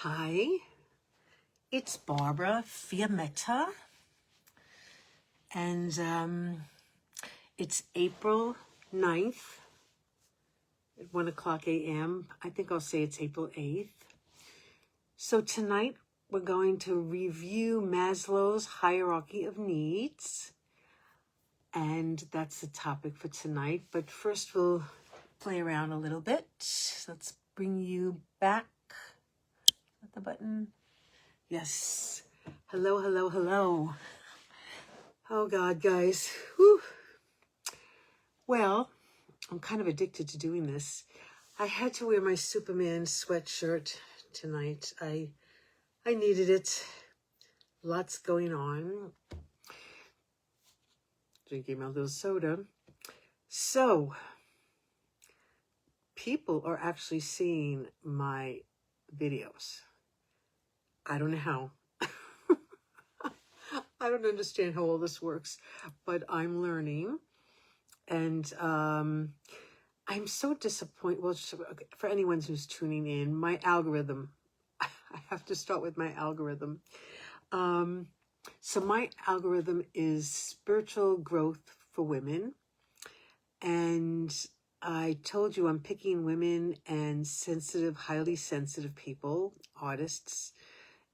Hi, it's Barbara Fiametta, and it's April 9th at 1 o'clock a.m. I think I'll say it's April 8th. So tonight we're going to review Maslow's hierarchy of needs, and that's the topic for tonight. But first we'll play around a little bit. Let's bring you back. Hit the button. Yes. Hello, hello, hello. Oh God, guys. Whew. Well, I'm kind of addicted to doing this. I had to wear my Superman sweatshirt tonight. I needed it. Lots going on. Drinking my little soda. So, people are actually seeing my videos. I don't know how. I don't understand how all this works, but I'm learning. And I'm so disappointed. Well, for anyone who's tuning in, my algorithm, I have to start with my algorithm. So my algorithm is spiritual growth for women. And I told you I'm picking women and sensitive, highly sensitive people, artists,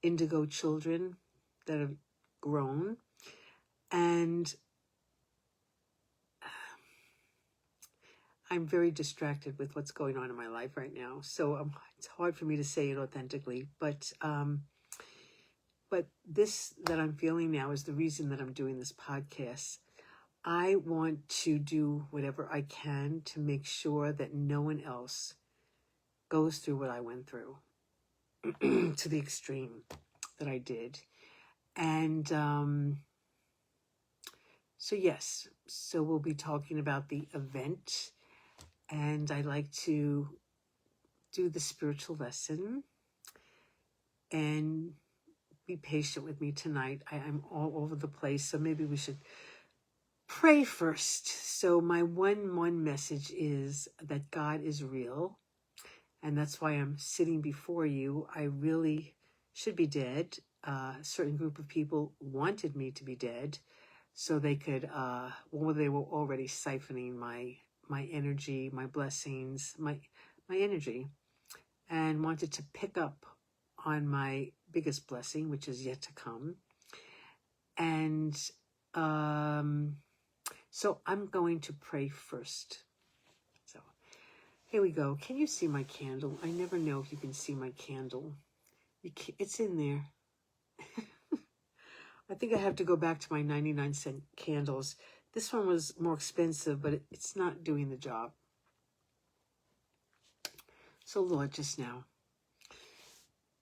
indigo children that have grown. And I'm very distracted with what's going on in my life right now. So it's hard for me to say it authentically. But this that I'm feeling now is the reason that I'm doing this podcast. I want to do whatever I can to make sure that no one else goes through what I went through to the extreme that I did. And so we'll be talking about the event, and I like to do the spiritual lesson, and be patient with me tonight. I'm all over the place, so maybe we should pray first. So my one message is that God is real, and that's why I'm sitting before you. I really should be dead. A certain group of people wanted me to be dead so they could, they were already siphoning my energy, my blessings, my energy, and wanted to pick up on my biggest blessing, which is yet to come. And so I'm going to pray first. So here we go. Can you see my candle? I never know if you can see my candle. It's in there. I think I have to go back to my 99-cent candles. This one was more expensive, but it's not doing the job. So Lord, just now.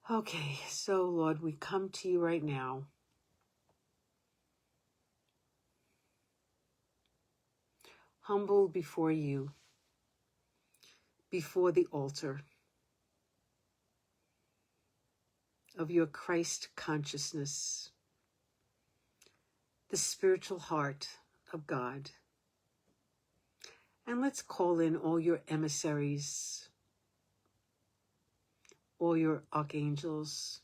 Okay, so Lord, we come to you right now. Humbled before you, before the altar of your Christ consciousness, the spiritual heart of God. And let's call in all your emissaries, all your archangels,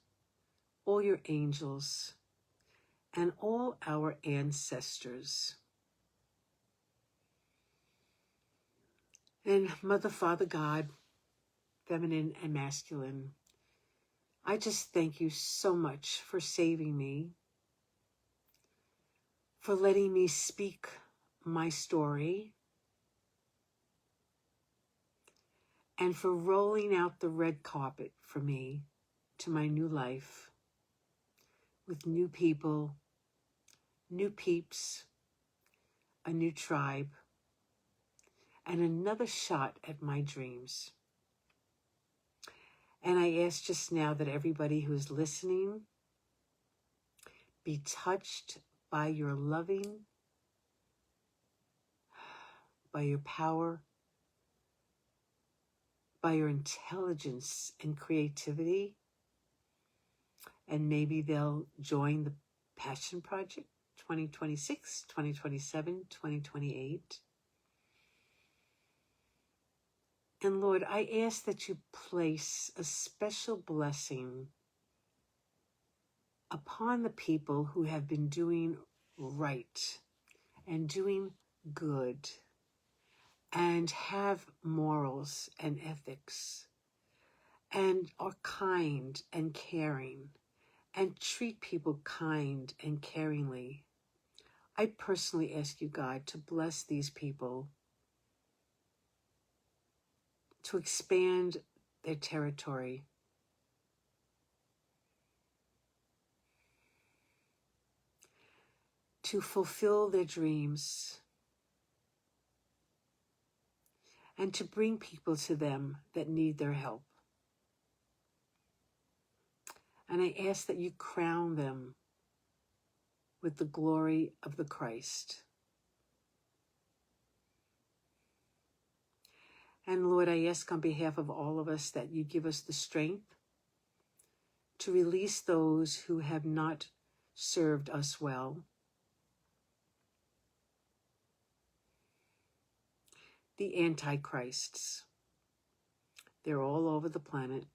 all your angels, and all our ancestors. And Mother, Father, God, feminine and masculine, I just thank you so much for saving me, for letting me speak my story, and for rolling out the red carpet for me to my new life with new people, new peeps, a new tribe, and another shot at my dreams. And I ask just now that everybody who is listening be touched by your loving, by your power, by your intelligence and creativity. And maybe they'll join the Passion Project 2026, 2027, 2028. And Lord, I ask that you place a special blessing upon the people who have been doing right and doing good and have morals and ethics and are kind and caring and treat people kind and caringly. I personally ask you, God, to bless these people, to expand their territory, to fulfill their dreams, and to bring people to them that need their help. And I ask that you crown them with the glory of the Christ. And Lord, I ask on behalf of all of us that you give us the strength to release those who have not served us well. The antichrists. They're all over the planet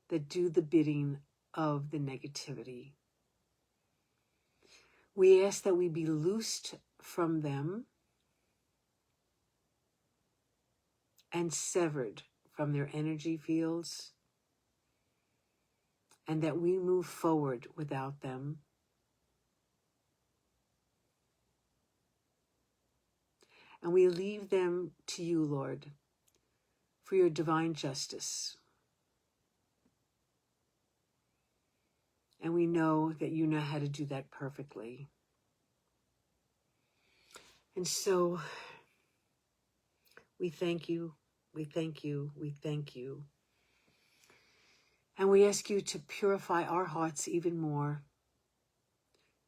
that do the bidding of the negativity. We ask that we be loosed from them and severed from their energy fields, and that we move forward without them. And we leave them to you, Lord, for your divine justice. And we know that you know how to do that perfectly. And so we thank you, we thank you, we thank you. And we ask you to purify our hearts even more,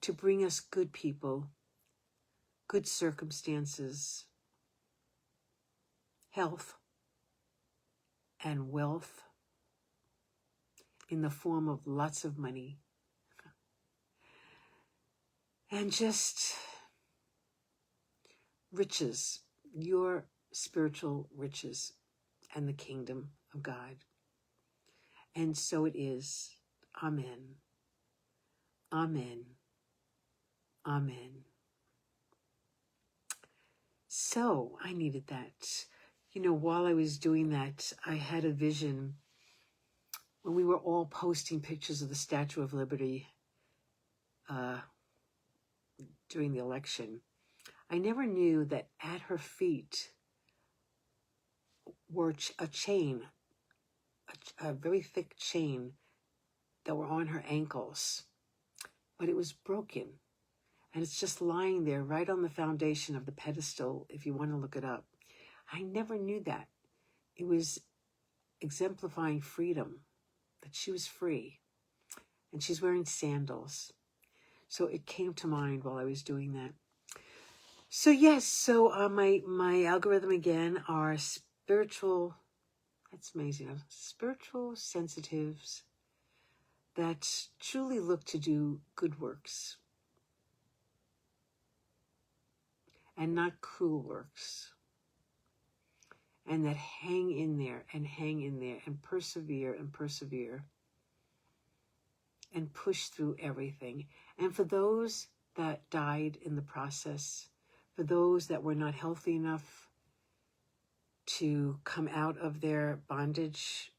to bring us good people, good circumstances, health, and wealth in the form of lots of money. And just riches, your spiritual riches and the kingdom of God. And so it is. Amen. Amen. Amen. So I needed that. You know, while I was doing that, I had a vision when we were all posting pictures of the Statue of Liberty during the election. I never knew that at her feet were a chain, a very thick chain that were on her ankles, but it was broken. And it's just lying there right on the foundation of the pedestal, if you want to look it up. I never knew that. It was exemplifying freedom, that she was free. And she's wearing sandals. So it came to mind while I was doing that. So yes, so my algorithm again are spiritual, that's amazing, spiritual sensitives that truly look to do good works and not cruel works, and that hang in there and persevere and push through everything. And for those that died in the process, for those that were not healthy enough to come out of their bondage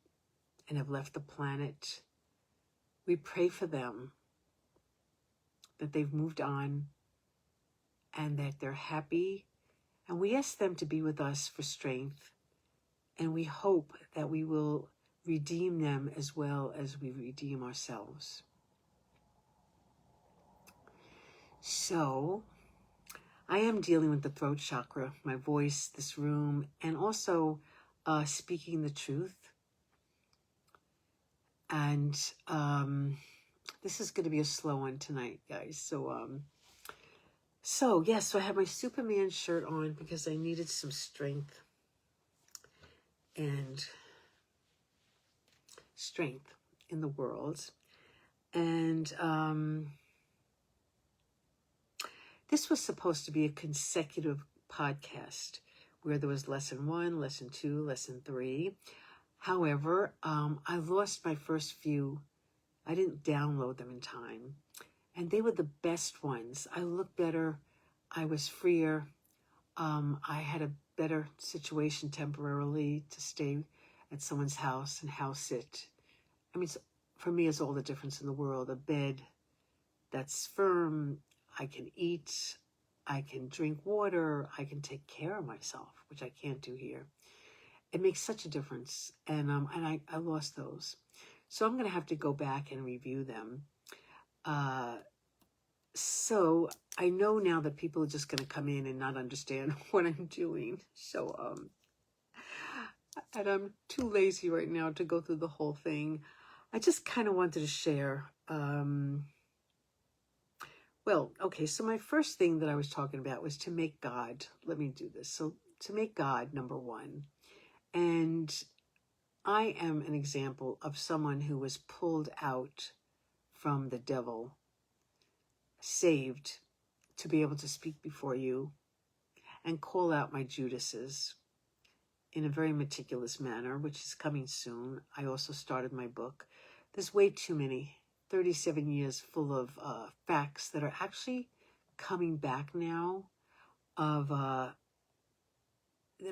and have left the planet, we pray for them, that they've moved on and that they're happy. And we ask them to be with us for strength. And we hope that we will redeem them as well as we redeem ourselves. So I am dealing with the throat chakra, my voice, this room, and also speaking the truth. And this is going to be a slow one tonight, guys. So I have my Superman shirt on because I needed some strength and strength in the world. And this was supposed to be a consecutive podcast where there was lesson 1, lesson 2, lesson 3. However, I lost my first few. I didn't download them in time. And they were the best ones. I looked better. I was freer. I had a better situation temporarily to stay at someone's house and house sit. I mean, for me, it's all the difference in the world. A bed that's firm. I can eat. I can drink water. I can take care of myself, which I can't do here. It makes such a difference. And I lost those. So I'm going to have to go back and review them. So I know now that people are just going to come in and not understand what I'm doing. So, and I'm too lazy right now to go through the whole thing. I just kind of wanted to share. Well, okay, so my first thing that I was talking about was to make God. Let me do this. So to make God number one. And I am an example of someone who was pulled out from the devil, saved to be able to speak before you and call out my Judases in a very meticulous manner, which is coming soon. I also started my book. There's way too many, 37 years full of facts that are actually coming back now of that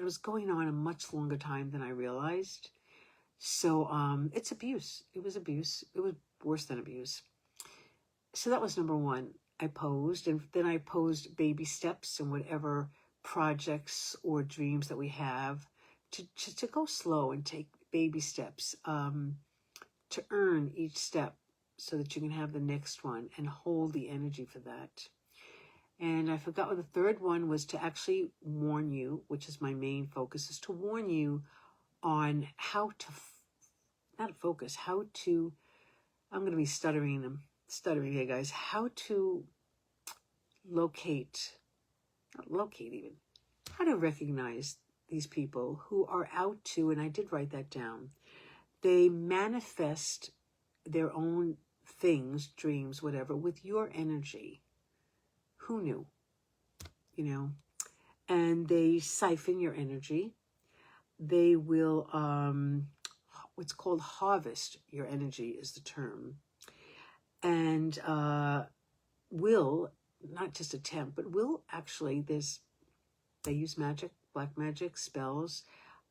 was going on a much longer time than I realized. So it's abuse. It was abuse. It was worse than abuse. So that was number one. I posed, and then I posed baby steps and whatever projects or dreams that we have to go slow and take baby steps to earn each step so that you can have the next one and hold the energy for that. And I forgot what the third one was, to actually warn you, which is my main focus, is to warn you on how to, not focus, how to, I'm going to be stuttering here, guys, how to locate, not locate even, how to recognize these people who are out to, and I did write that down, they manifest their own things, dreams, whatever, with your energy. Who knew? You know, and they siphon your energy. They will, what's called harvest your energy is the term. And will, not just attempt, but will actually, they use magic, black magic, spells,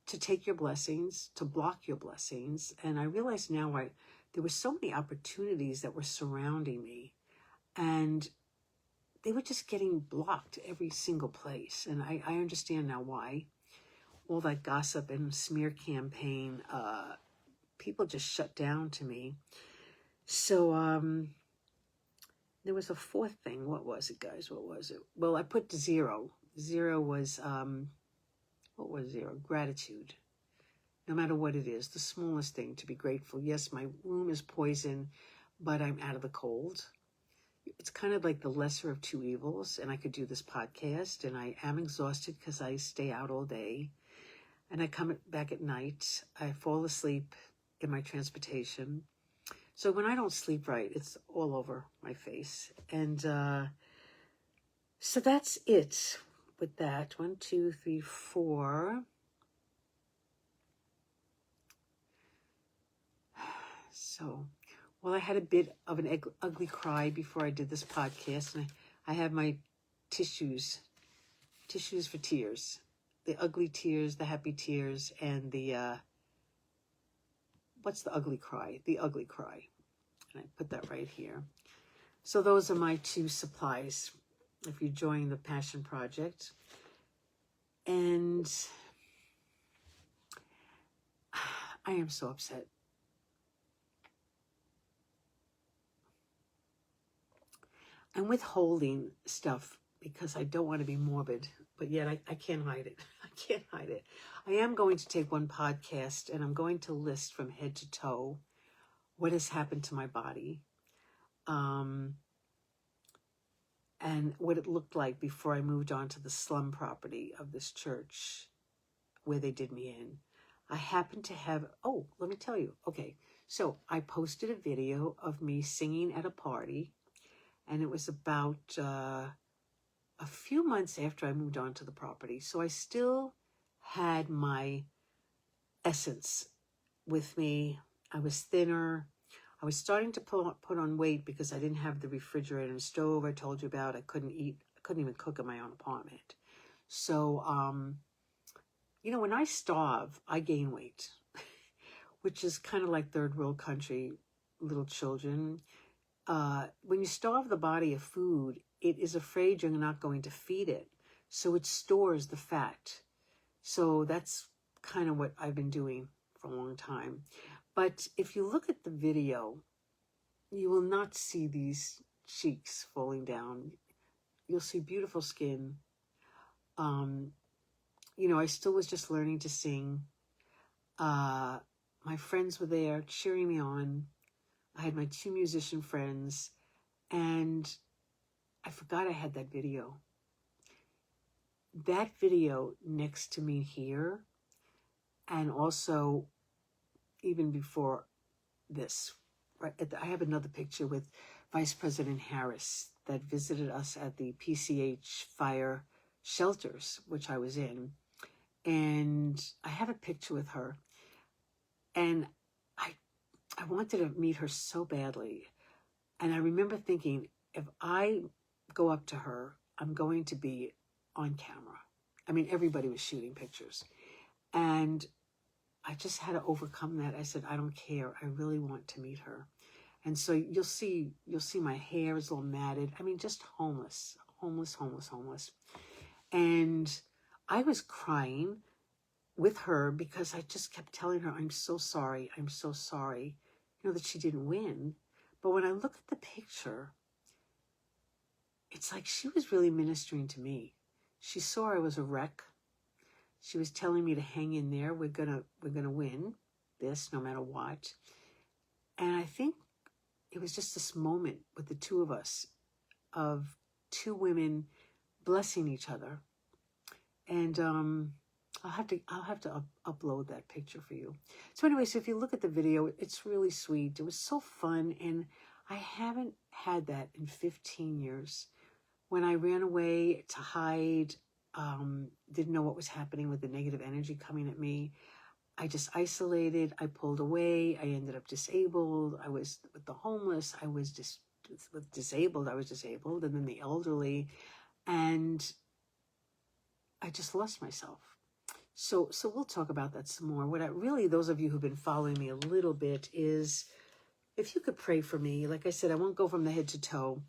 to take your blessings, to block your blessings. And I realize now there were so many opportunities that were surrounding me, and they were just getting blocked every single place. And I understand now why. All that gossip and smear campaign, people just shut down to me. So there was a fourth thing. What was it, guys? What was it? Well, I put 0. 0 was, what was 0? Gratitude. No matter what it is, the smallest thing, to be grateful. Yes, my room is poison, but I'm out of the cold. It's kind of like the lesser of two evils, and I could do this podcast, and I am exhausted because I stay out all day, and I come back at night. I fall asleep in my transportation. So when I don't sleep right, it's all over my face. And so that's it with that. 1, 2, 3, 4. So, well, I had a bit of an ugly cry before I did this podcast, and I have my tissues for tears, the ugly tears, the happy tears, and the, what's the ugly cry? The ugly cry. And I put that right here. So those are my 2 supplies if you're joining the Passion Project. And I am so upset. I'm withholding stuff because I don't want to be morbid, but yet I can't hide it. I can't hide it. I am going to take one podcast, and I'm going to list from head to toe what has happened to my body, and what it looked like before I moved on to the slum property of this church where they did me in. I happened to have, let me tell you. Okay, so I posted a video of me singing at a party, and it was about a few months after I moved on to the property. So I still had my essence with me. I was thinner. I was starting to put on weight because I didn't have the refrigerator and stove I told you about. I couldn't even cook in my own apartment. So, when I starve, I gain weight, which is kind of like third world country, little children. When you starve the body of food, it is afraid you're not going to feed it. So it stores the fat. So that's kind of what I've been doing for a long time. But if you look at the video, you will not see these cheeks falling down. You'll see beautiful skin. I still was just learning to sing. My friends were there cheering me on. I had my 2 musician friends, and I forgot I had that video. That video next to me here, and also even before this, right, I have another picture with Vice President Harris that visited us at the PCH fire shelters, which I was in. And I have a picture with her. And I wanted to meet her so badly. And I remember thinking, if I go up to her, I'm going to be on camera. I mean, everybody was shooting pictures. And I just had to overcome that. I said, I don't care. I really want to meet her. And so you'll see my hair is all matted. I mean, just homeless. And I was crying with her because I just kept telling her, I'm so sorry, that she didn't win. But when I look at the picture, it's like she was really ministering to me. She saw I was a wreck. She was telling me to hang in there. We're gonna win this no matter what. And I think it was just this moment with the 2 of us, of 2 women blessing each other. And I'll have to upload that picture for you. So anyway, so if you look at the video, it's really sweet. It was so fun, and I haven't had that in 15 years. When I ran away to hide, didn't know what was happening with the negative energy coming at me, I just isolated. I pulled away. I ended up disabled. I was with the homeless. I was just disabled. I was disabled, and then the elderly, and I just lost myself. So we'll talk about that some more. What I really, those of you who've been following me a little bit, is if you could pray for me. Like I said, I won't go from the head to toe.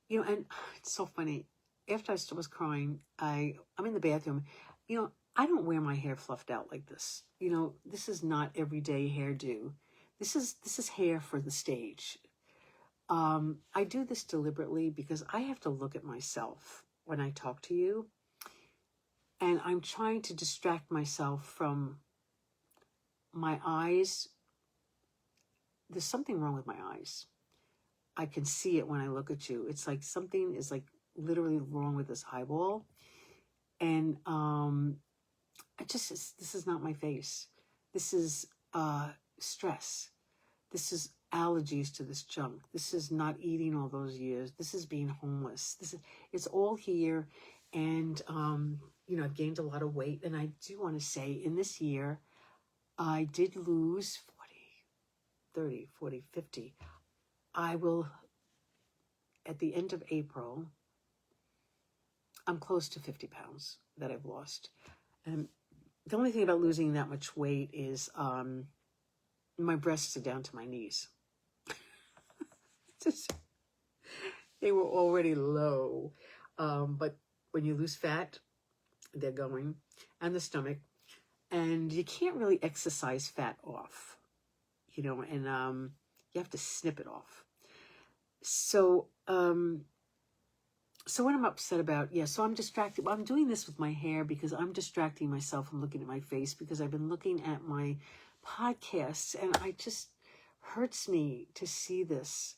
And it's so funny. After I was crying, I'm in the bathroom. I don't wear my hair fluffed out like this. This is not everyday hairdo. This is hair for the stage. I do this deliberately because I have to look at myself when I talk to you. And I'm trying to distract myself from my eyes. There's something wrong with my eyes. I can see it when I look at you. It's like something is like literally wrong with this eyeball. And this is not my face. This is stress. This is allergies to this junk. This is not eating all those years. This is being homeless. It's all here. And, I've gained a lot of weight. And I do want to say, in this year, I did lose 50. I will, at the end of April, I'm close to 50 pounds that I've lost. And the only thing about losing that much weight is my breasts are down to my knees. They were already low. But when you lose fat, they're going, and the stomach. And you can't really exercise fat off, and you have to snip it off. So what I'm upset about, so I'm distracted. I'm doing this with my hair because I'm distracting myself from looking at my face, because I've been looking at my podcasts, and it just hurts me to see this.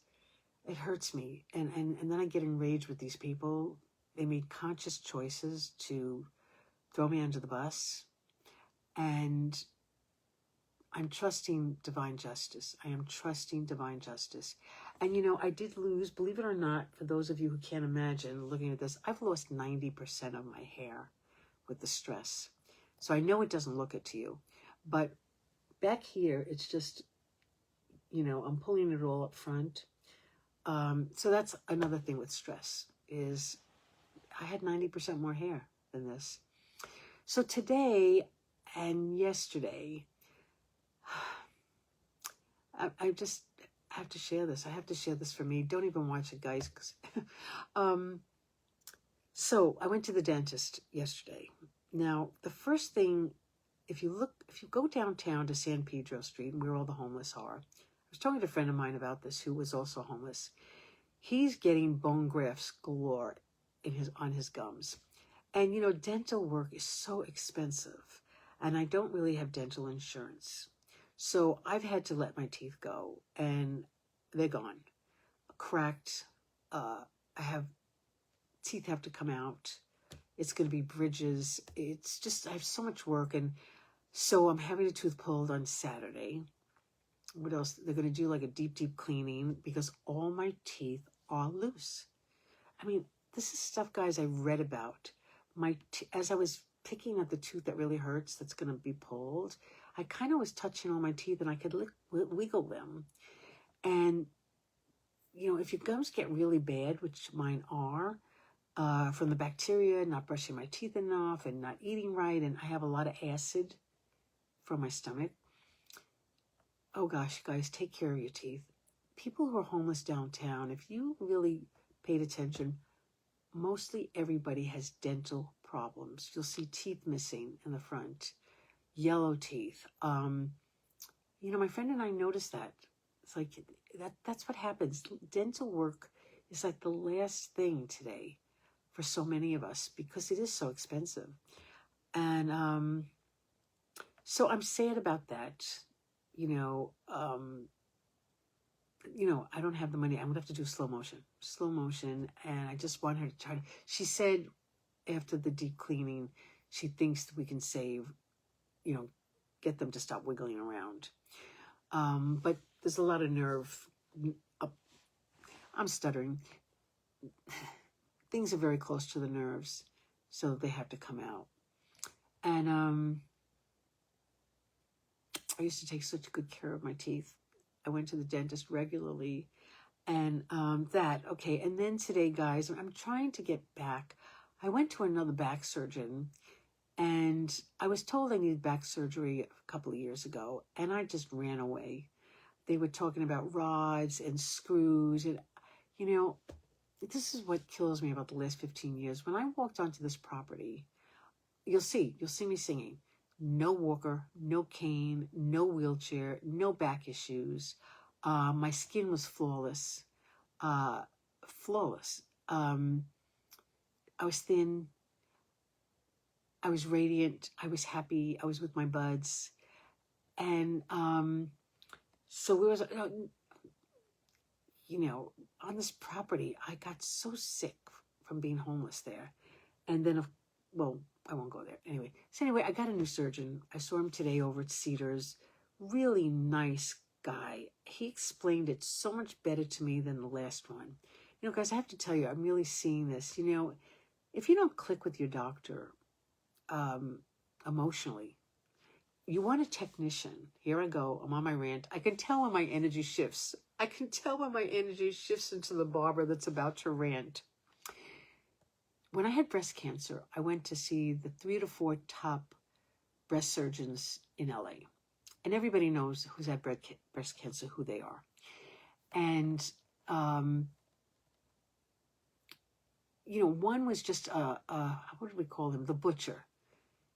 It hurts me. And then I get enraged with these people. They made conscious choices to throw me under the bus. And I'm trusting divine justice. I am trusting divine justice. And, I did lose, believe it or not, for those of you who can't imagine looking at this, I've lost 90% of my hair with the stress. So I know it doesn't look it to you. But back here, it's just, I'm pulling it all up front. So that's another thing with stress is I had 90% more hair than this. So today and yesterday, I just have to share this. I have to share this for me. Don't even watch it, guys. So I went to the dentist yesterday. Now, the first thing, if you go downtown to San Pedro Street, where all the homeless are, I was talking to a friend of mine about this who was also homeless. He's getting bone grafts galore on his gums. And, dental work is so expensive. And I don't really have dental insurance. So I've had to let my teeth go. And they're gone. Cracked. Teeth have to come out. It's going to be bridges. It's just, I have so much work. And so I'm having a tooth pulled on Saturday. What else? They're going to do like a deep, deep cleaning because all my teeth are loose. I mean, this is stuff, guys, I read about. As I was picking at the tooth that really hurts, that's going to be pulled, I kind of was touching all my teeth and I could wiggle them. And, if your gums get really bad, which mine are, from the bacteria, not brushing my teeth enough and not eating right, and I have a lot of acid from my stomach. Oh gosh, guys, take care of your teeth. People who are homeless downtown, if you really paid attention, mostly everybody has dental problems. You'll see teeth missing in the front, yellow teeth. My friend and I noticed that. It's like that's what happens. Dental work is like the last thing today for so many of us because it is so expensive. And so I'm sad about that. I don't have the money. I'm going to have to do slow motion. And I just want her to try to, she said after the deep cleaning, she thinks that we can save, get them to stop wiggling around. But there's a lot of nerve. I'm stuttering. Things are very close to the nerves, so they have to come out. And I used to take such good care of my teeth. I went to the dentist regularly. And and then today, guys, I'm trying to get back. I went to another back surgeon, and I was told I needed back surgery a couple of years ago, and I just ran away. They were talking about rods and screws, and, this is what kills me about the last 15 years. When I walked onto this property, you'll see me singing. No walker, no cane, no wheelchair, no back issues. My skin was flawless. I was thin. I was radiant. I was happy. I was with my buds. And so we was, on this property, I got so sick from being homeless there. And then, I won't go there. Anyway, I got a new surgeon. I saw him today over at Cedars. Really nice guy. He explained it so much better to me than the last one. Guys, I have to tell you, I'm really seeing this. If you don't click with your doctor emotionally, you want a technician. Here I go. I'm on my rant. I can tell when my energy shifts. Into the barber that's about to rant. When I had breast cancer, I went to see the 3 to 4 top breast surgeons in LA. And everybody knows who's had breast cancer, who they are. And, one was just, what did we call him? The butcher.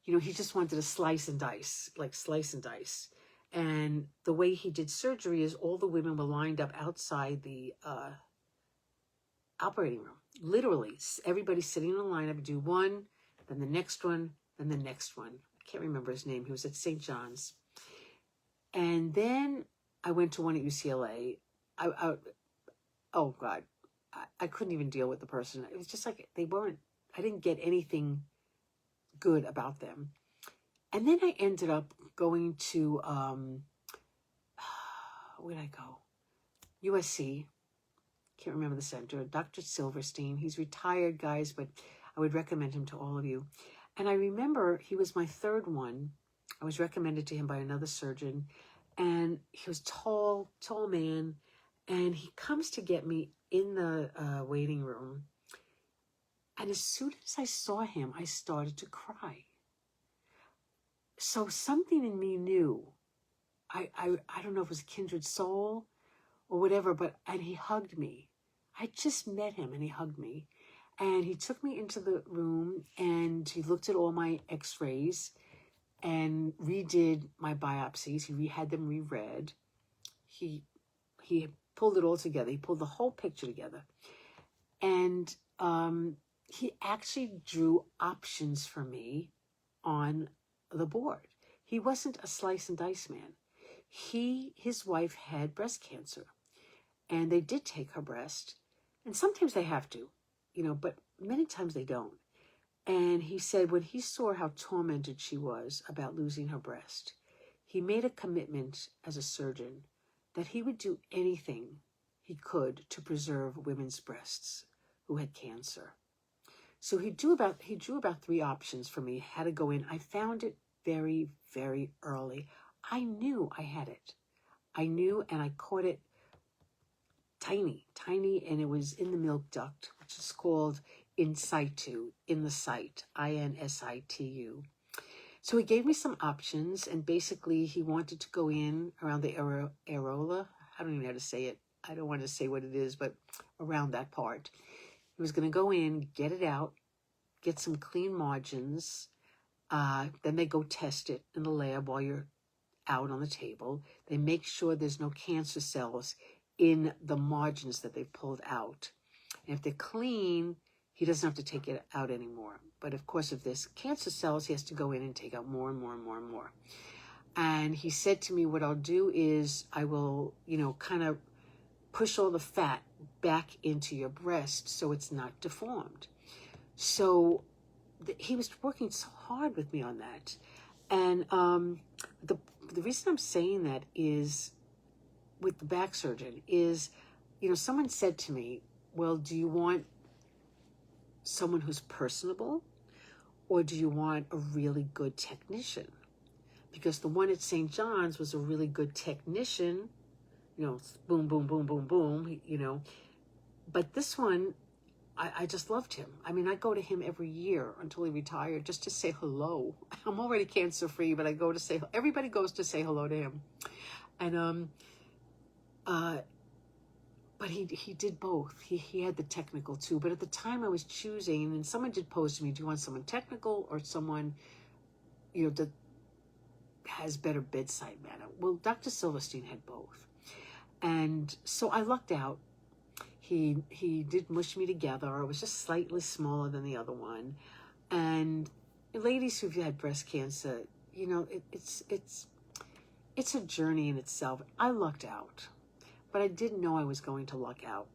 He just wanted to slice and dice. And the way he did surgery is all the women were lined up outside the operating room. Literally, everybody's sitting in a line. I would do one, then the next one, then the next one. I can't remember his name. He was at St. John's. And then I went to one at UCLA. Oh God, I couldn't even deal with the person. It was just like I didn't get anything good about them. And then I ended up going to, where did I go? USC. Can't remember the center. Dr. Silverstein. He's retired, guys, but I would recommend him to all of you. And I remember he was my third one. I was recommended to him by another surgeon, and he was tall man, and he comes to get me in the waiting room. And as soon as I saw him, I started to cry. So something in me knew. I don't know if it was a kindred soul or whatever, and he hugged me. I just met him and he hugged me. And he took me into the room and he looked at all my x-rays and redid my biopsies. He had them reread. He pulled it all together. He pulled the whole picture together. And he actually drew options for me on the board. He wasn't a slice and dice man. His wife had breast cancer, and they did take her breast, and sometimes they have to, but many times they don't. And he said when he saw how tormented she was about losing her breast, he made a commitment as a surgeon that he would do anything he could to preserve women's breasts who had cancer. So he drew about 3 options for me, how to go in. I found it very, very early. I knew I had it. I knew, and I caught it tiny, and it was in the milk duct, which is called in situ, in the site, INSITU. So he gave me some options, and basically he wanted to go in around the areola. I don't even know how to say it. I don't want to say what it is, but around that part. He was going to go in, get it out, get some clean margins. Then they go test it in the lab while you're out on the table. They make sure there's no cancer cells in the margins that they've pulled out. And if they're clean, he doesn't have to take it out anymore. But of course, if there's cancer cells, he has to go in and take out more and more and more and more. And he said to me, what I'll do is I will, kind of push all the fat back into your breast so it's not deformed. So he was working so hard with me on that. And the reason I'm saying that is, with the back surgeon, is, someone said to me, well, do you want someone who's personable, or do you want a really good technician? Because the one at St. John's was a really good technician, boom, boom, boom, boom, boom, But this one, I just loved him. I mean, I go to him every year until he retired just to say hello. I'm already cancer-free, but I go to say, everybody goes to say hello to him. And, but he did both. He had the technical too. But at the time I was choosing, and someone did pose to me, do you want someone technical or someone, that has better bedside manner? Well, Dr. Silverstein had both. And so I lucked out. He did mush me together. I was just slightly smaller than the other one. And ladies who've had breast cancer, it's a journey in itself. I lucked out, but I didn't know I was going to luck out.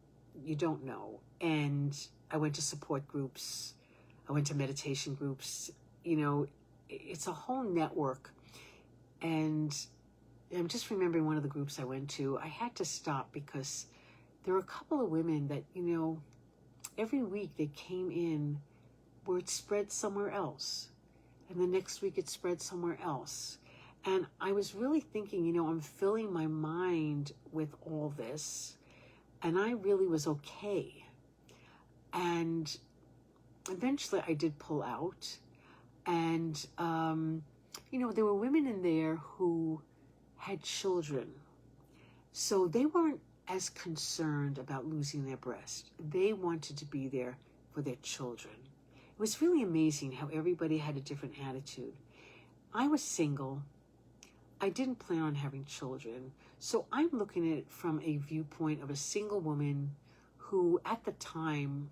You don't know. And I went to support groups. I went to meditation groups. It's a whole network. And I'm just remembering one of the groups I went to. I had to stop because there were a couple of women that, every week they came in where it spread somewhere else. And the next week it spread somewhere else. And I was really thinking, I'm filling my mind with all this. And I really was okay. And eventually I did pull out. And, there were women in there who had children. So they weren't as concerned about losing their breast. They wanted to be there for their children. It was really amazing how everybody had a different attitude. I was single. I didn't plan on having children. So I'm looking at it from a viewpoint of a single woman who at the time,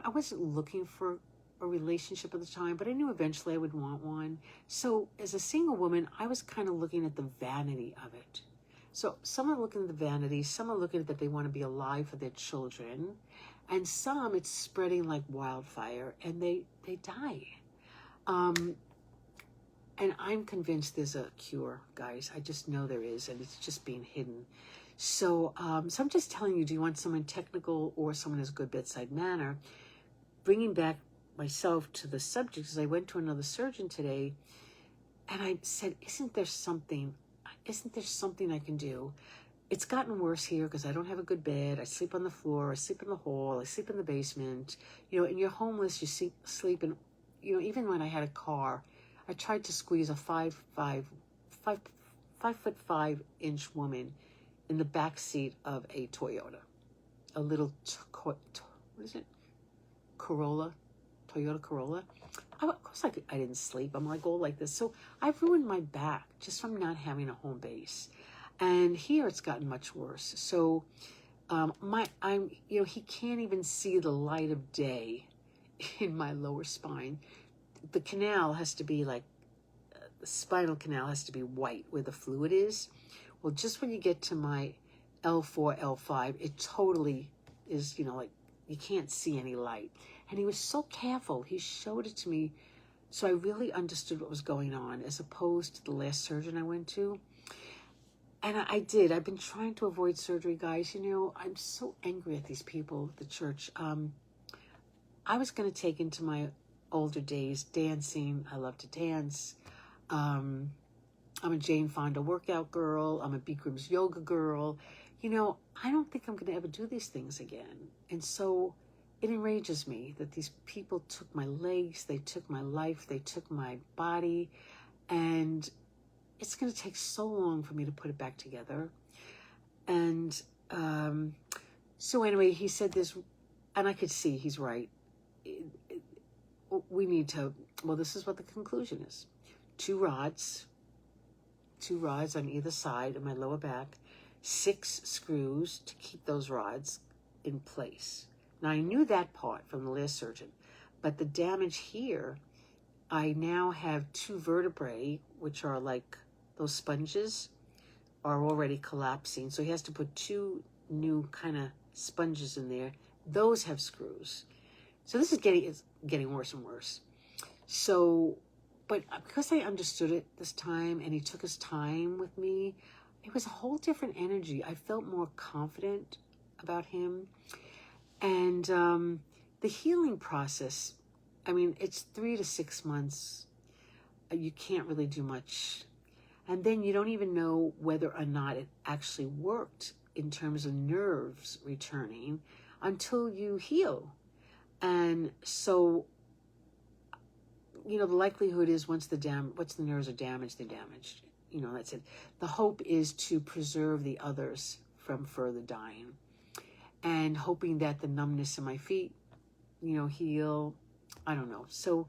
I wasn't looking for a relationship at the time, but I knew eventually I would want one. So as a single woman, I was kind of looking at the vanity of it. So some are looking at the vanity, some are looking at that they want to be alive for their children, and some it's spreading like wildfire and they die. And I'm convinced there's a cure, guys. I just know there is, and it's just being hidden. So I'm just telling you, do you want someone technical or someone who has good bedside manner? Bringing back myself to the subject is I went to another surgeon today, and I said, isn't there something I can do? It's gotten worse here because I don't have a good bed. I sleep on the floor. I sleep in the hall. I sleep in the basement. And you're homeless. You sleep in, even when I had a car, I tried to squeeze a 5'5" woman in the back seat of a Toyota, a little, what is it? Corolla, Toyota Corolla. Of course I didn't sleep. I'm like all like this. So I've ruined my back just from not having a home base. And here it's gotten much worse. So he can't even see the light of day in my lower spine. The canal has to be like, the spinal canal has to be white where the fluid is. Well, just when you get to my L4, L5, it totally is, like you can't see any light. And he was so careful. He showed it to me. So I really understood what was going on as opposed to the last surgeon I went to. And I did. I've been trying to avoid surgery, guys. I'm so angry at these people at the church. I was going to take into my older days dancing. I love to dance. I'm a Jane Fonda workout girl. I'm a Bikram's yoga girl. I don't think I'm going to ever do these things again. And so it enrages me that these people took my legs, they took my life, they took my body, and it's going to take so long for me to put it back together. And so anyway, he said this, and I could see he's right. We need to, this is what the conclusion is. 2 rods on either side of my lower back, 6 screws to keep those rods in place. Now, I knew that part from the last surgeon, but the damage here, I now have 2 vertebrae, which are like those sponges, are already collapsing. So he has to put 2 new kind of sponges in there. Those have screws. So this is getting worse and worse. So, but because I understood it this time and he took his time with me, it was a whole different energy. I felt more confident about him. And the healing process, it's 3 to 6 months. You can't really do much. And then you don't even know whether or not it actually worked in terms of nerves returning until you heal. And so, the likelihood is once the nerves are damaged, they're damaged. That's it. The hope is to preserve the others from further dying. And hoping that the numbness in my feet, heal. I don't know. So,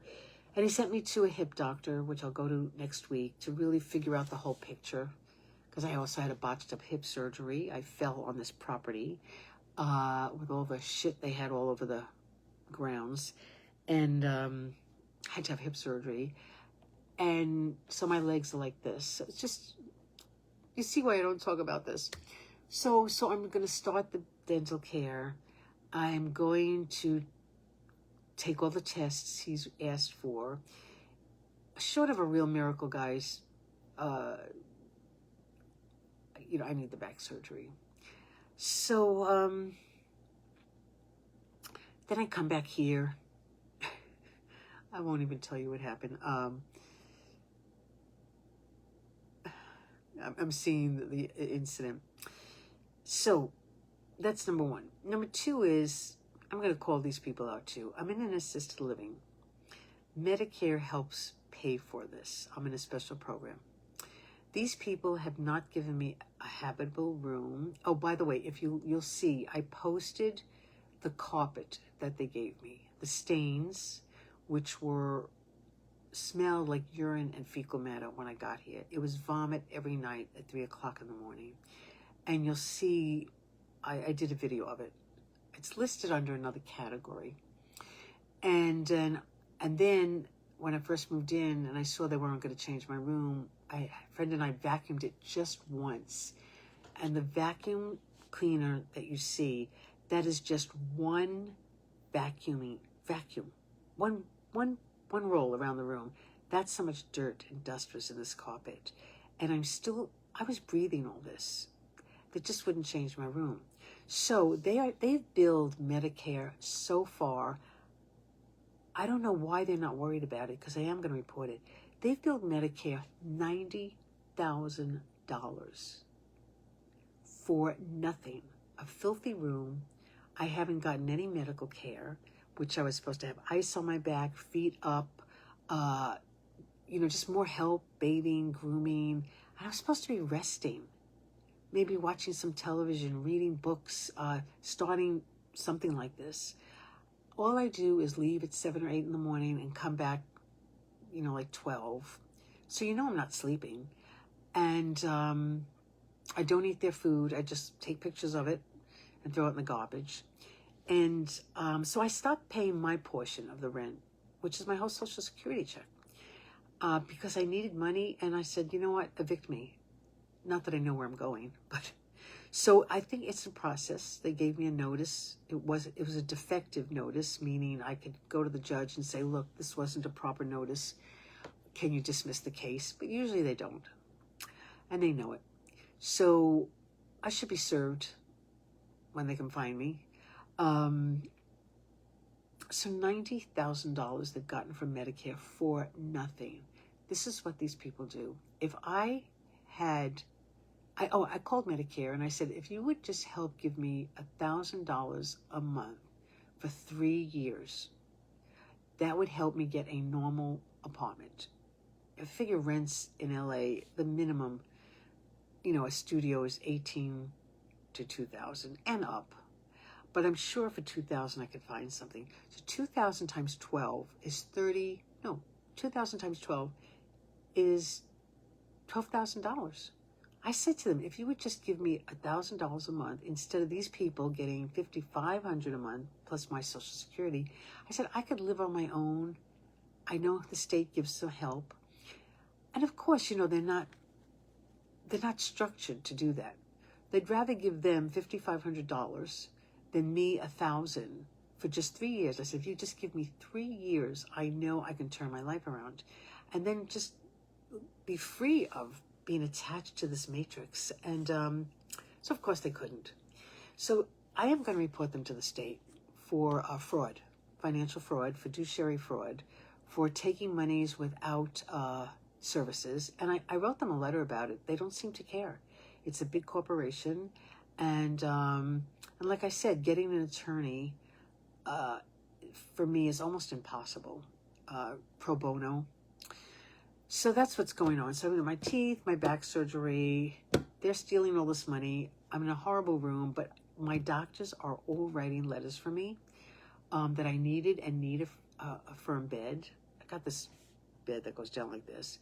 and he sent me to a hip doctor, which I'll go to next week, to really figure out the whole picture. Because I also had a botched up hip surgery. I fell on this property with all the shit they had all over the grounds. And had to have hip surgery. And so my legs are like this. So it's just, you see why I don't talk about this. So I'm going to start the dental care. I'm going to take all the tests he's asked for. Short of a real miracle, guys, I need the back surgery. So then I come back here. I won't even tell you what happened. I'm seeing the incident. So that's number 1. Number 2 is, I'm going to call these people out too. I'm in an assisted living. Medicare helps pay for this. I'm in a special program. These people have not given me a habitable room. Oh, by the way, if you'll see, I posted the carpet that they gave me. The stains, which smelled like urine and fecal matter when I got here. It was vomit every night at 3 o'clock in the morning. And you'll see, I did a video of it. It's listed under another category. And then when I first moved in and I saw they weren't going to change my room, a friend and I vacuumed it just once. And the vacuum cleaner that you see, that is just one vacuum, one roll around the room. That's how much dirt and dust was in this carpet. And I was breathing all this. That just wouldn't change my room. So they've billed Medicare so far. I don't know why they're not worried about it, because I am going to report it. They've billed Medicare $90,000 for nothing. A filthy room. I haven't gotten any medical care, which I was supposed to have ice on my back, feet up, just more help, bathing, grooming. And I'm supposed to be resting, maybe watching some television, reading books, starting something like this. All I do is leave at 7 or 8 in the morning and come back, like 12. So I'm not sleeping. And I don't eat their food. I just take pictures of it and throw it in the garbage. And so I stopped paying my portion of the rent, which is my whole Social Security check, because I needed money. And I said, you know what, evict me. Not that I know where I'm going, but so I think it's a process. They gave me a notice. It was a defective notice, meaning I could go to the judge and say, look, this wasn't a proper notice. Can you dismiss the case? But usually they don't, and they know it. So I should be served when they can find me. So $90,000 they've gotten from Medicare for nothing. This is what these people do. If I called Medicare and I said, if you would just help give me $1,000 a month for 3 years, that would help me get a normal apartment. I figure rents in LA, the minimum, a studio is $18,000 to $2,000 and up. But I'm sure for $2,000 I could find something. So 2,000 times 12 is 2,000 times 12 is $12,000. I said to them, if you would just give me $1,000 a month instead of these people getting $5,500 a month plus my Social Security, I said I could live on my own. I know the state gives some help, and of course, they're not structured to do that. They'd rather give them $5,500 than me $1,000 for just 3 years. I said, if you just give me 3 years, I know I can turn my life around, and then just be free of being attached to this matrix. And so of course they couldn't. So I am going to report them to the state for fraud, financial fraud, fiduciary fraud, for taking monies without services. And I wrote them a letter about it. They don't seem to care. It's a big corporation. And like I said, getting an attorney for me is almost impossible, pro bono. So that's what's going on. So my teeth, my back surgery, they're stealing all this money. I'm in a horrible room, but my doctors are all writing letters for me that I need a firm bed. I got this bed that goes down like this,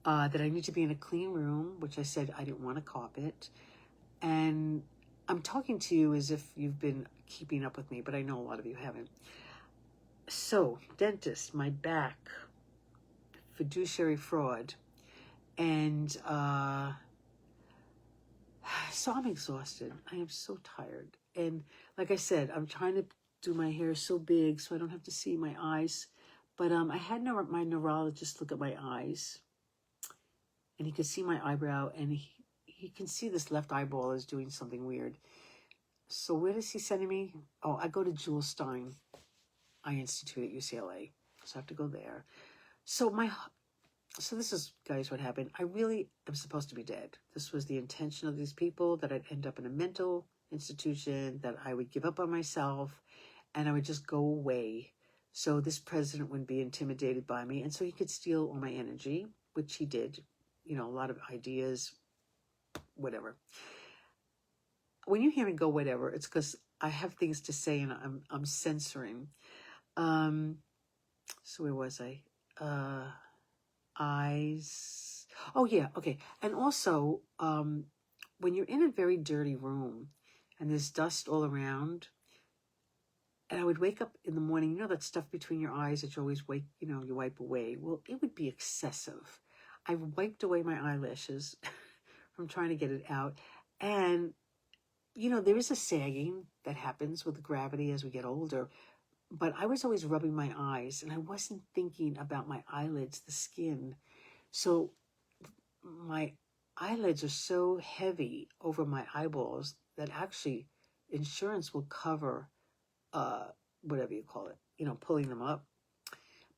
that I need to be in a clean room, which I said I didn't want a carpet. And I'm talking to you as if you've been keeping up with me, but I know a lot of you haven't. So, dentist, my back, fiduciary fraud, and so I'm exhausted. I am so tired. And like I said, I'm trying to do my hair so big so I don't have to see my eyes. But I had my neurologist look at my eyes, and he could see my eyebrow, and he can see this left eyeball is doing something weird. So where is he sending me? Oh, I go to Jules Stein Eye Institute at UCLA. So I have to go there. So this is, guys, what happened. I really am supposed to be dead. This was the intention of these people, that I'd end up in a mental institution, that I would give up on myself, and I would just go away. So this president wouldn't be intimidated by me, and so he could steal all my energy, which he did. A lot of ideas, whatever. When you hear me go whatever, it's because I have things to say and I'm censoring. So where was I? Eyes. Oh yeah, okay. And also, when you're in a very dirty room and there's dust all around, and I would wake up in the morning, that stuff between your eyes that you always you wipe away. Well, it would be excessive. I wiped away my eyelashes from trying to get it out. And, there is a sagging that happens with gravity as we get older. But I was always rubbing my eyes, and I wasn't thinking about my eyelids, the skin. So my eyelids are so heavy over my eyeballs that actually insurance will cover whatever you call it, pulling them up.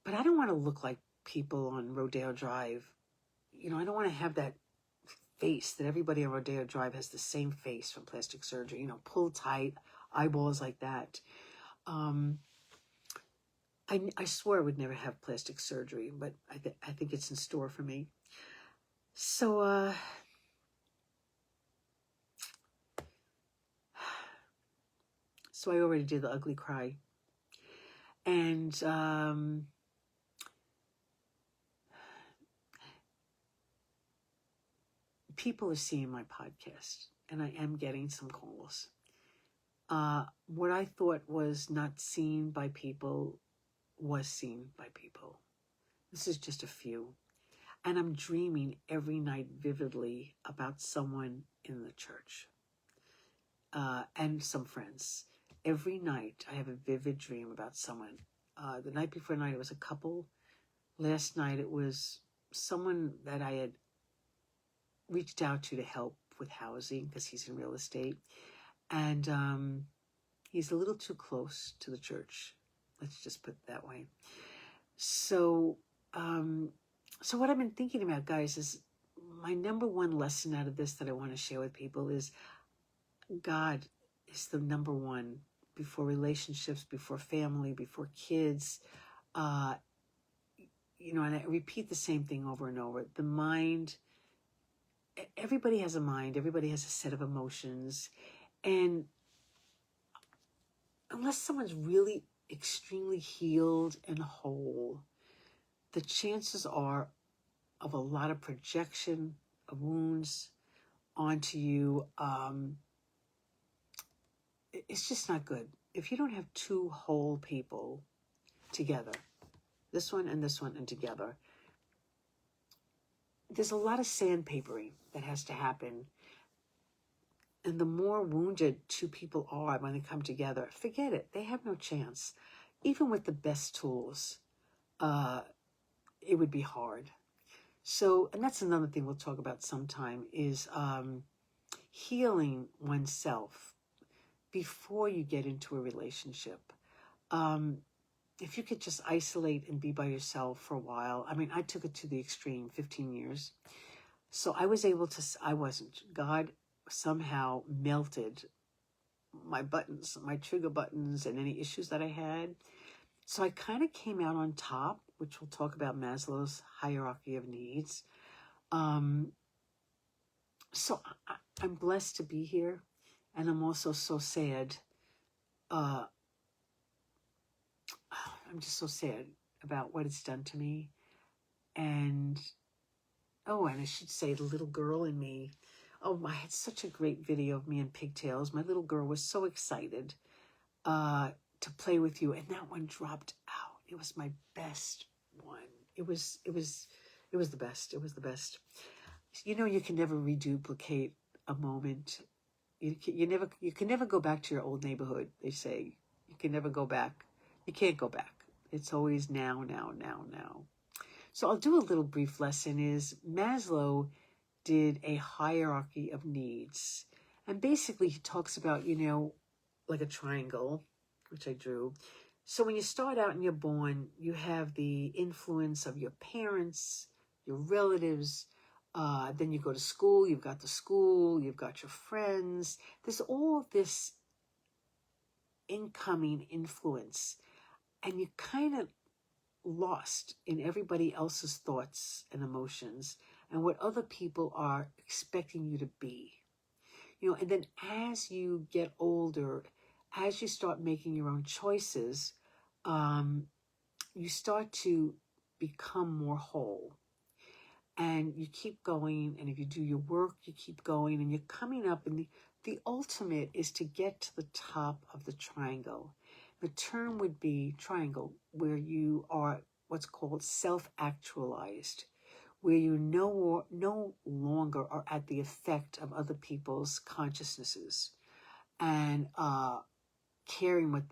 But I don't want to look like people on Rodeo Drive. You know, I don't want to have that face that everybody on Rodeo Drive has the same face from plastic surgery, you know, pulled tight, eyeballs like that. I swore I would never have plastic surgery, but I think it's in store for me. So, so I already did the ugly cry. And people are seeing my podcast, and I am getting some calls. What I thought was not seen by people was seen by people. This is just a few. And I'm dreaming every night vividly about someone in the church and some friends. Every night I have a vivid dream about someone. The night before night it was a couple. Last night it was someone that I had reached out to help with housing because he's in real estate. And he's a little too close to the church. Let's just put it that way. So what I've been thinking about, guys, is my number one lesson out of this that I want to share with people is God is the number one before relationships, before family, before kids. You know, and I repeat the same thing over and over. The mind, everybody has a mind. Everybody has a set of emotions. And unless someone's really extremely healed and whole, the chances are of a lot of projection of wounds onto you. It's just not good. If you don't have two whole people together, this one and together, there's a lot of sandpapering that has to happen. And the more wounded two people are when they come together, forget it. They have no chance. Even with the best tools, it would be hard. So, and that's another thing we'll talk about sometime, is healing oneself before you get into a relationship. If you could just isolate and be by yourself for a while. I mean, I took it to the extreme, 15 years. So I wasn't. God somehow melted my buttons, my trigger buttons, and any issues that I had. So I kind of came out on top, which we'll talk about Maslow's hierarchy of needs. So I'm blessed to be here, and I'm also so sad. I'm just so sad about what it's done to me. And I should say the little girl in me. I had such a great video of me in pigtails. My little girl was so excited to play with you, and that one dropped out. It was my best one. It was the best. It was the best. You know, you can never reduplicate a moment. You can never go back to your old neighborhood. They say you can never go back. You can't go back. It's always now. So I'll do a little brief lesson. Is Maslow did a hierarchy of needs, and basically he talks about, you know, like a triangle, which I drew. So when you start out and you're born, you have the influence of your parents, your relatives. Then you go to school, you've got the school, you've got your friends. There's all this incoming influence, and you're kind of lost in everybody else's thoughts and emotions and what other people are expecting you to be. You know, and then as you get older, as you start making your own choices, you start to become more whole. And you keep going, and if you do your work, you keep going, and you're coming up, and the ultimate is to get to the top of the triangle. The term would be triangle, where you are what's called self-actualized, where you no longer are at the effect of other people's consciousnesses and caring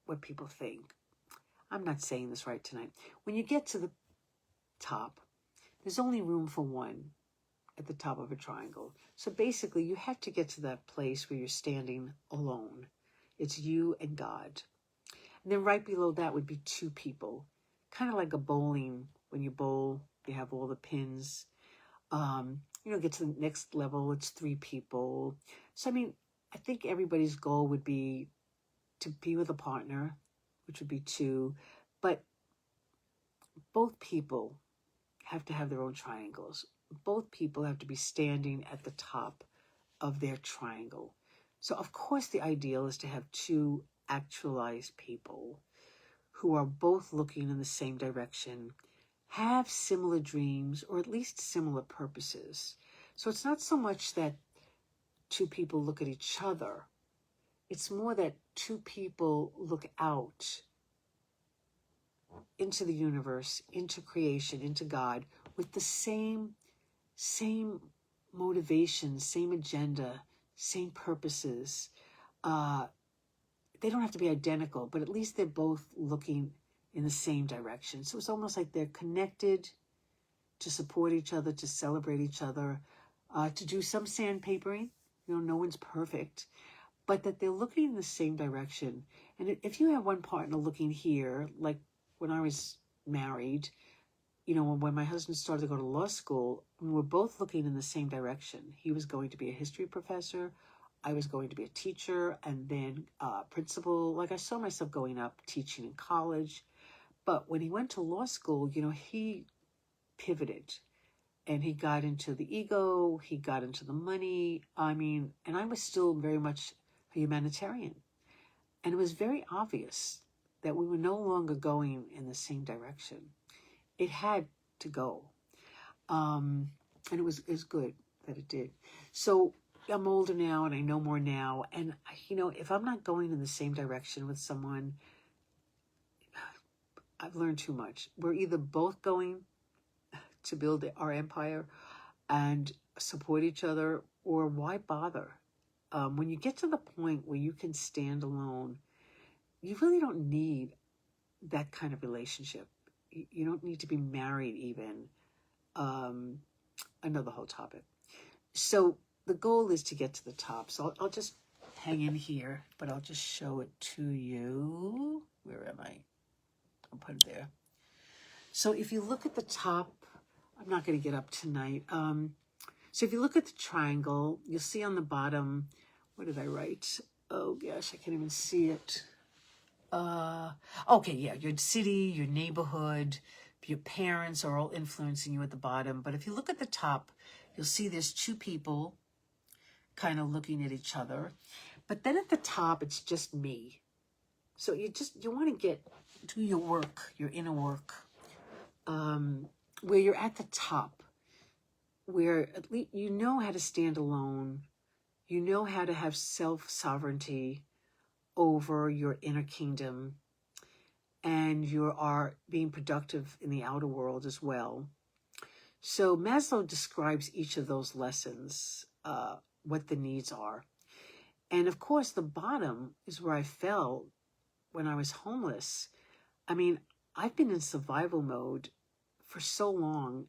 what people think. I'm not saying this right tonight. When you get to the top, there's only room for one at the top of a triangle. So basically, you have to get to that place where you're standing alone. It's you and God. And then right below that would be two people. kind of like a bowling. When you bowl, you have all the pins. Get to the next level, it's 3 people. So, I mean, I think everybody's goal would be to be with a partner, which would be 2, but both people have to have their own triangles. Both people have to be standing at the top of their triangle. So, of course, the ideal is to have 2 actualized people who are both looking in the same direction, have similar dreams, or at least similar purposes. So it's not so much that 2 people look at each other. It's more that 2 people look out into the universe, into creation, into God, with the same motivation, same agenda, same purposes. They don't have to be identical, but at least they're both looking in the same direction. So it's almost like they're connected to support each other, to celebrate each other, to do some sandpapering. No one's perfect, but that they're looking in the same direction. And if you have one partner looking here, like when I was married, when my husband started to go to law school, we were both looking in the same direction. He was going to be a history professor. I was going to be a teacher and then principal. Like I saw myself going up teaching in college. But when he went to law school, he pivoted and he got into the ego, he got into the money. And I was still very much a humanitarian. And it was very obvious that we were no longer going in the same direction. It had to go. And it was good that it did. So I'm older now and I know more now. And, if I'm not going in the same direction with someone, I've learned too much. We're either both going to build our empire and support each other, or why bother? When you get to the point where you can stand alone, you really don't need that kind of relationship. You don't need to be married even. Another whole topic. So the goal is to get to the top. So I'll just hang in here, but I'll just show it to you. Where am I? I'll put it there. So if you look at the top, I'm not going to get up tonight. So if you look at the triangle, you'll see on the bottom, what did I write? Oh gosh, I can't even see it. Okay, yeah, your city, your neighborhood, your parents are all influencing you at the bottom. But if you look at the top, you'll see there's 2 people kind of looking at each other. But then at the top, it's just me. So you want to do your work, your inner work, where you're at the top, where at least you know how to stand alone, you know how to have self-sovereignty over your inner kingdom, and you are being productive in the outer world as well. So Maslow describes each of those lessons, what the needs are. And of course, the bottom is where I fell when I was homeless. I've been in survival mode for so long.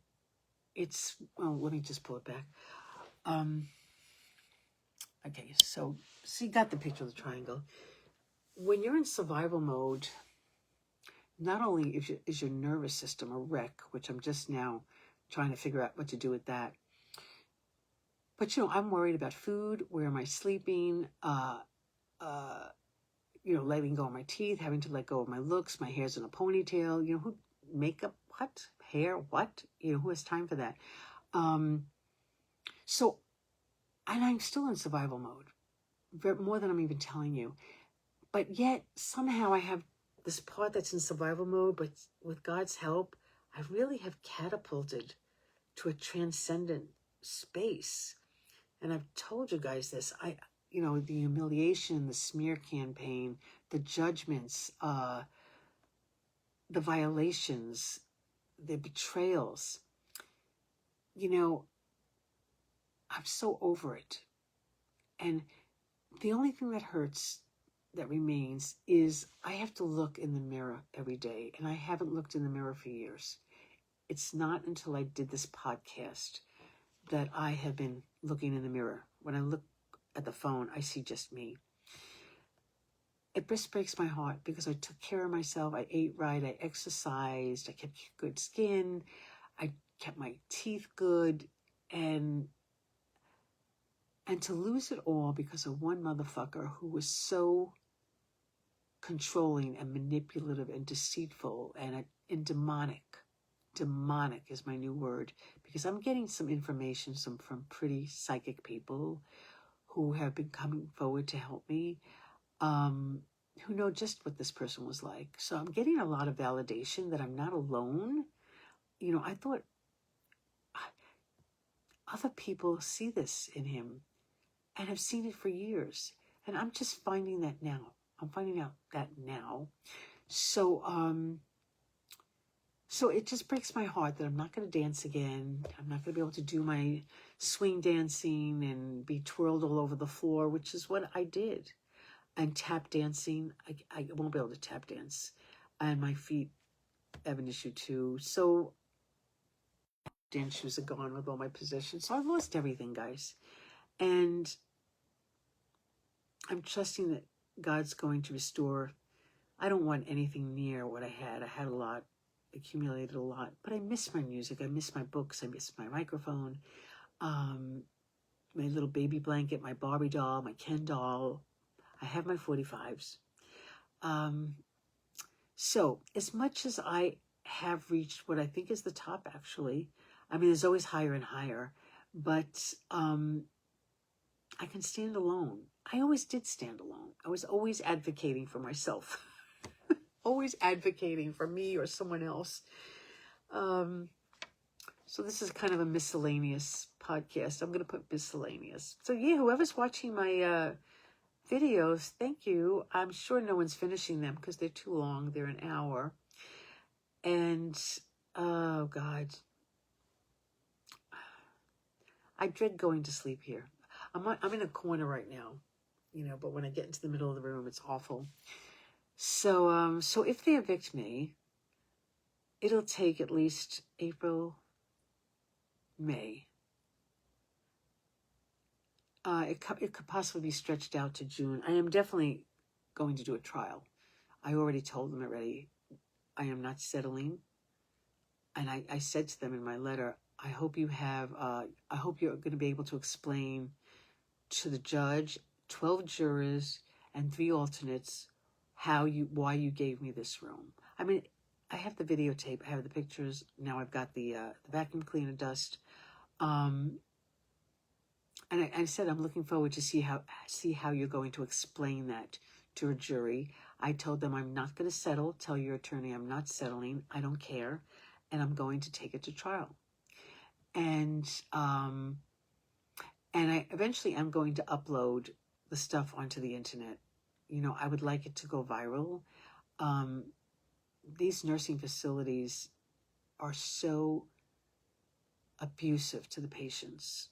Let me just pull it back. Okay, so you got the picture of the triangle. When you're in survival mode, not only is your nervous system a wreck, which I'm just now trying to figure out what to do with that, but I'm worried about food. Where am I sleeping? Letting go of my teeth, having to let go of my looks. My hair's in a ponytail. Who makeup? What hair? What? Who has time for that? So, and I'm still in survival mode, more than I'm even telling you. But yet somehow I have this part that's in survival mode, but with God's help, I really have catapulted to a transcendent space. And I've told you guys this. The humiliation, the smear campaign, the judgments, the violations, the betrayals. I'm so over it. And the only thing that hurts, that remains, is I have to look in the mirror every day. And I haven't looked in the mirror for years. It's not until I did this podcast that I have been looking in the mirror. When I look at the phone, I see just me. it just breaks my heart because I took care of myself. I ate right. I exercised. I kept good skin. I kept my teeth good. And to lose it all because of one motherfucker who was so controlling and manipulative and deceitful and demonic. Demonic is my new word, because I'm getting some information from pretty psychic people who have been coming forward to help me, who know just what this person was like. So I'm getting a lot of validation that I'm not alone. You know, I thought other people see this in him and have seen it for years. And I'm just finding that now. I'm finding out that now. So, so it just breaks my heart that I'm not going to dance again. I'm not going to be able to do my swing dancing and be twirled all over the floor, which is what I did. And tap dancing, I won't be able to tap dance. And my feet have an issue too. So dance shoes are gone with all my possessions. So I've lost everything, guys. And I'm trusting that God's going to restore. I don't want anything near what I had. I had a lot, accumulated a lot, but I miss my music. I miss my books. I miss my microphone, my little baby blanket, my Barbie doll, my Ken doll. I have my 45s. So as much as I have reached what I think is the top, actually, I mean, there's always higher and higher, but I can stand alone. I always did stand alone. I was always advocating for myself, always advocating for me or someone else. So this is kind of a miscellaneous podcast. I'm going to put miscellaneous. So yeah, whoever's watching my videos, thank you. I'm sure no one's finishing them because they're too long. They're an hour. And, oh God, I dread going to sleep here. I'm in a corner right now, you know, but when I get into the middle of the room, it's awful. So, so if they evict me, it'll take at least April, May. It could possibly be stretched out to June. I am definitely going to do a trial. I already told them already. I am not settling. And I said to them in my letter, I hope you have, I hope you're going to be able to explain to the judge, 12 jurors, and 3 alternates why you gave me this room. I mean, I have the videotape, I have the pictures. Now I've got the vacuum cleaner dust. And I said I'm looking forward to see how you're going to explain that to a jury. I told them I'm not going to settle. Tell your attorney I'm not settling. I don't care, and I'm going to take it to trial. And I eventually am going to upload the stuff onto the internet. You know, I would like it to go viral. These nursing facilities are so abusive to the patients.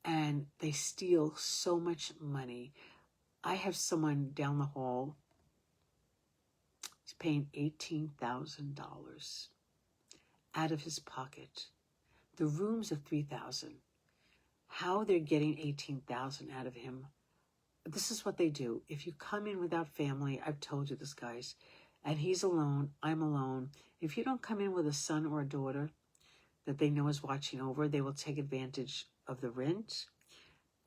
And they steal so much money. I have someone down the hall. He's paying $18,000 out of his pocket. The rooms are $3,000. How they're getting $18,000 out of him? This is what they do. If you come in without family, I've told you this, guys, and he's alone, I'm alone. If you don't come in with a son or a daughter that they know is watching over, they will take advantage of the rent,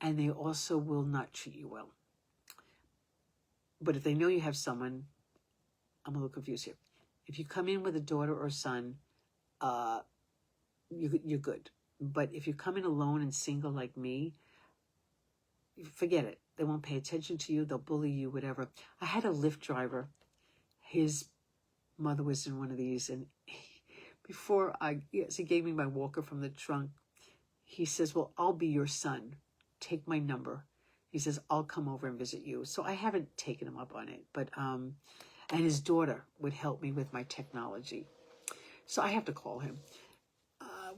and they also will not treat you well. But if they know you have someone, I'm a little confused here. If you come in with a daughter or son, you're good. But if you come in alone and single like me, forget it. They won't pay attention to you. They'll bully you, whatever. I had a Lyft driver. His mother was in one of these, and he gave me my walker from the trunk. He says, well, I'll be your son. Take my number. He says, I'll come over and visit you. So I haven't taken him up on it, but, and his daughter would help me with my technology. So I have to call him,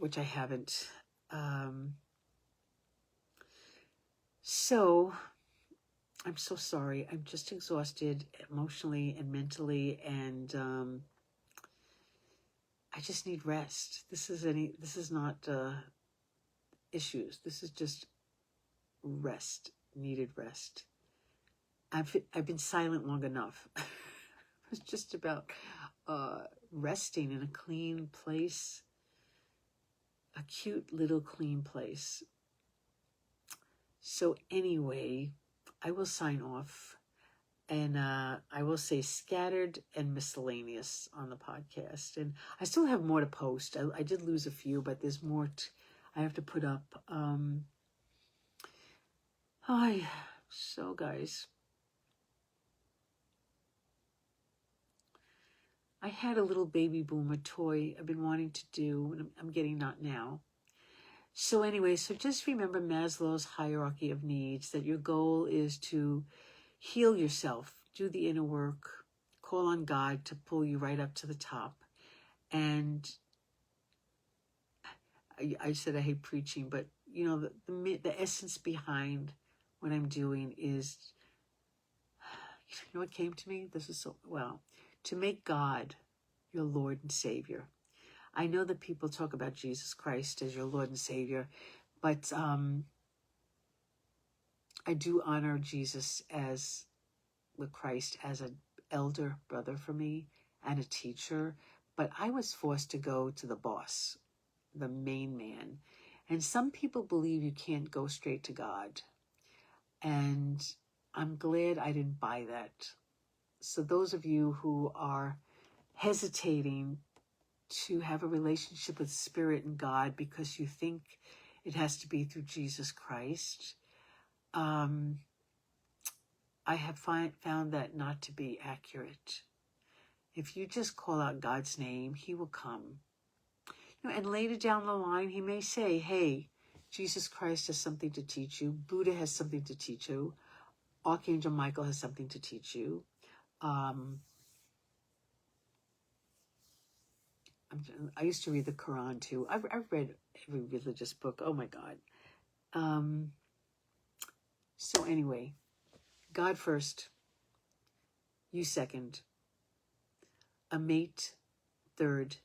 which I haven't. So I'm so sorry. I'm just exhausted emotionally and mentally, and I just need rest. This is not issues. This is just rest, needed rest. I've been silent long enough. It's just about resting in a clean place, a cute little clean place. So anyway, I will sign off, and I will say scattered and miscellaneous on the podcast. And I still have more to post. I did lose a few, but there's more I have to put up. So guys, I had a little baby boomer toy I've been wanting to do, and I'm getting not now. So anyway, so just remember Maslow's hierarchy of needs, that your goal is to heal yourself, do the inner work, call on God to pull you right up to the top. And I said I hate preaching, but you know, the essence behind what I'm doing is, you know what came to me? This is so, well, to make God your Lord and Savior. I know that people talk about Jesus Christ as your Lord and Savior, but I do honor Jesus as with Christ as an elder brother for me and a teacher, but I was forced to go to the boss, the main man. And some people believe you can't go straight to God. And I'm glad I didn't buy that. So those of you who are hesitating to have a relationship with Spirit and God because you think it has to be through Jesus Christ, I have found that not to be accurate. If you just call out God's name, he will come. You know, and later down the line, he may say, hey, Jesus Christ has something to teach you. Buddha has something to teach you. Archangel Michael has something to teach you. I used to read the Quran too. I've read every religious book. Oh my God. So anyway, God first, you second, a mate third.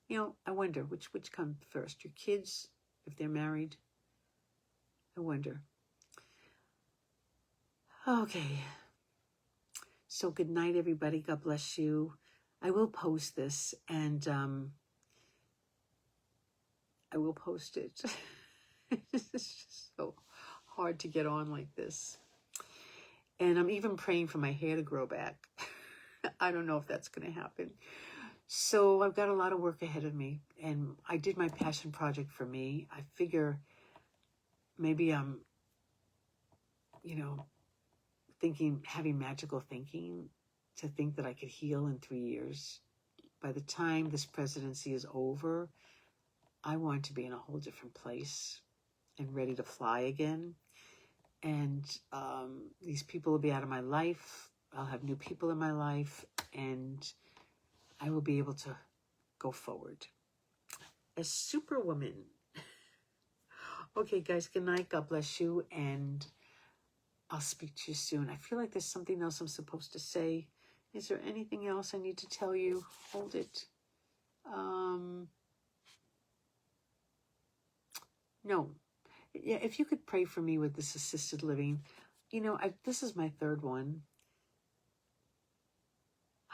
You know, I wonder which come first. Your kids, if they're married. I wonder. Okay. So good night, everybody. God bless you. I will post this, and I will post it. It's just so hard to get on like this. And I'm even praying for my hair to grow back. I don't know if that's going to happen. So I've got a lot of work ahead of me. And I did my passion project for me. I figure maybe I'm, having magical thinking to think that I could heal in 3 years. By the time this presidency is over, I want to be in a whole different place and ready to fly again. And these people will be out of my life. I'll have new people in my life, and I will be able to go forward as Superwoman. Okay, guys, good night. God bless you, and I'll speak to you soon. I feel like there's something else I'm supposed to say. Is there anything else I need to tell you? Hold it. No. Yeah, if you could pray for me with this assisted living. You know, this is my third one.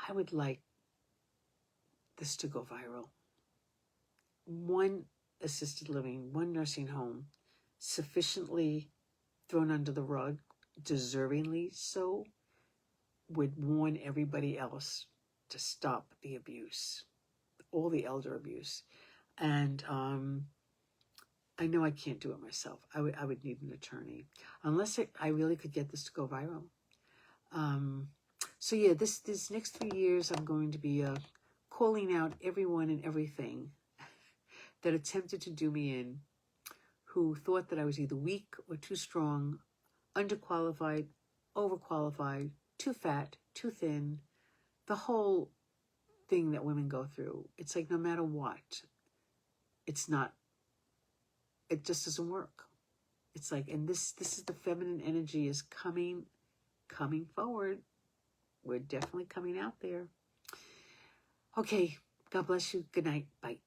I would like this to go viral. One assisted living, one nursing home, sufficiently thrown under the rug, deservingly so, would warn everybody else to stop the abuse, all the elder abuse. And I know I can't do it myself. I would need an attorney, unless I really could get this to go viral. So yeah, this next 3 years, I'm going to be calling out everyone and everything that attempted to do me in, who thought that I was either weak or too strong, underqualified, overqualified, too fat, too thin, the whole thing that women go through. It's like no matter what, it just doesn't work. It's like, and this is the feminine energy is coming forward. We're definitely coming out there. Okay, God bless you. Good night. Bye.